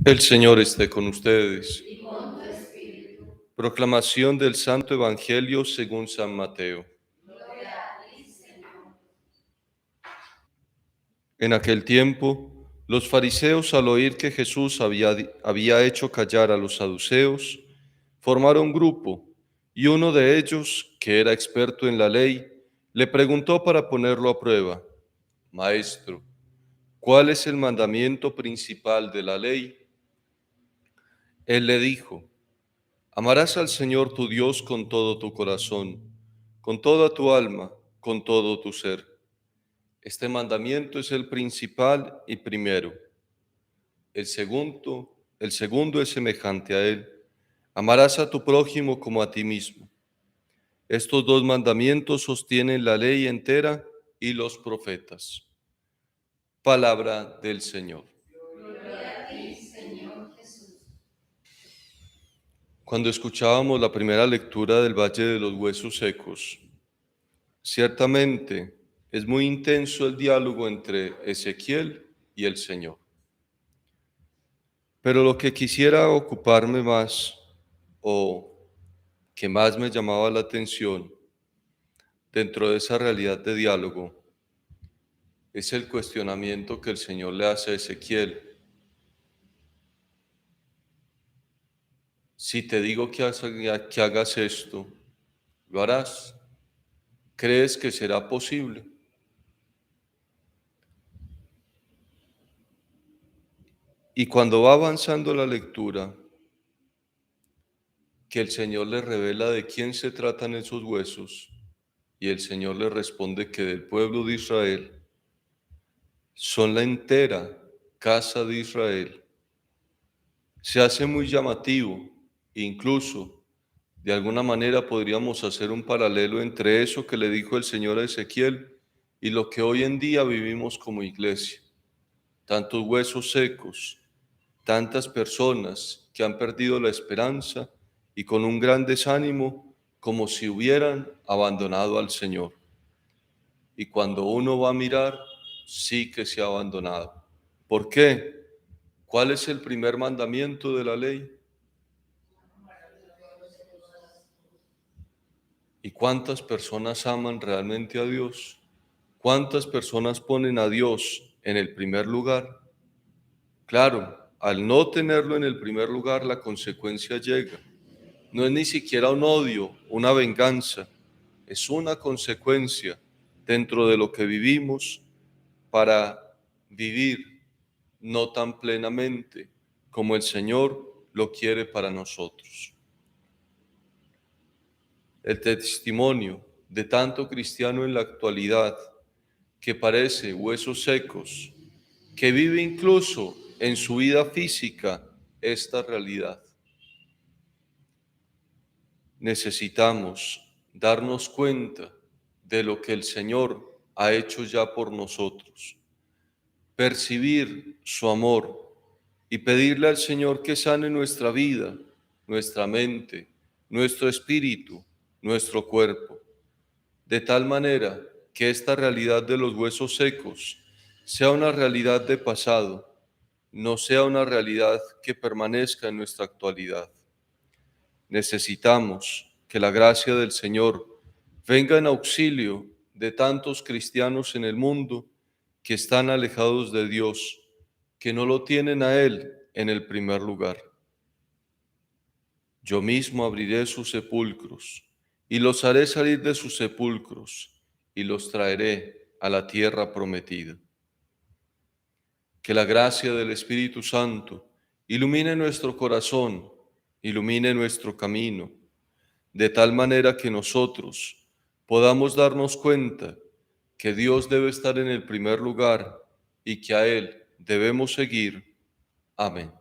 El Señor esté con ustedes. Y con tu espíritu. Proclamación del Santo Evangelio según San Mateo. Gloria a ti, Señor. En aquel tiempo, los fariseos, al oír que Jesús había hecho callar a los saduceos, formaron grupo, y uno de ellos, que era experto en la ley, le preguntó para ponerlo a prueba: Maestro, ¿cuál es el mandamiento principal de la ley? Él le dijo: Amarás al Señor tu Dios con todo tu corazón, con toda tu alma, con todo tu ser. Este mandamiento es el principal y primero. El segundo es semejante a él: amarás a tu prójimo como a ti mismo. Estos dos mandamientos sostienen la ley entera y los profetas. Palabra del Señor. Gloria a ti, Señor Jesús. Cuando escuchábamos la primera lectura del Valle de los Huesos Secos, ciertamente es muy intenso el diálogo entre Ezequiel y el Señor. Pero lo que quisiera ocuparme más, o que más me llamaba la atención dentro de esa realidad de diálogo, es el cuestionamiento que el Señor le hace a Ezequiel. Si te digo que hagas esto, ¿lo harás? ¿Crees que será posible? Y cuando va avanzando la lectura, que el Señor le revela de quién se tratan esos huesos, y el Señor le responde que del pueblo de Israel, son la entera casa de Israel, se hace muy llamativo. Incluso de alguna manera podríamos hacer un paralelo entre eso que le dijo el Señor a Ezequiel y lo que hoy en día vivimos como iglesia. Tantos huesos secos, tantas personas que han perdido la esperanza y con un gran desánimo, como si hubieran abandonado al Señor. Y cuando uno va a mirar, sí que se ha abandonado. ¿Por qué? ¿Cuál es el primer mandamiento de la ley? ¿Y cuántas personas aman realmente a Dios? ¿Cuántas personas ponen a Dios en el primer lugar? Claro, al no tenerlo en el primer lugar, la consecuencia llega. No es ni siquiera un odio, una venganza, es una consecuencia dentro de lo que vivimos para vivir no tan plenamente como el Señor lo quiere para nosotros. El testimonio de tanto cristiano en la actualidad que parece huesos secos, que vive incluso en su vida física esta realidad. Necesitamos darnos cuenta de lo que el Señor ha hecho ya por nosotros, percibir su amor y pedirle al Señor que sane nuestra vida, nuestra mente, nuestro espíritu, nuestro cuerpo, de tal manera que esta realidad de los huesos secos sea una realidad de pasado, no sea una realidad que permanezca en nuestra actualidad. Necesitamos que la gracia del Señor venga en auxilio de tantos cristianos en el mundo que están alejados de Dios, que no lo tienen a Él en el primer lugar. Yo mismo abriré sus sepulcros y los haré salir de sus sepulcros y los traeré a la tierra prometida. Que la gracia del Espíritu Santo ilumine nuestro corazón, ilumine nuestro camino, de tal manera que nosotros podamos darnos cuenta que Dios debe estar en el primer lugar y que a Él debemos seguir. Amén.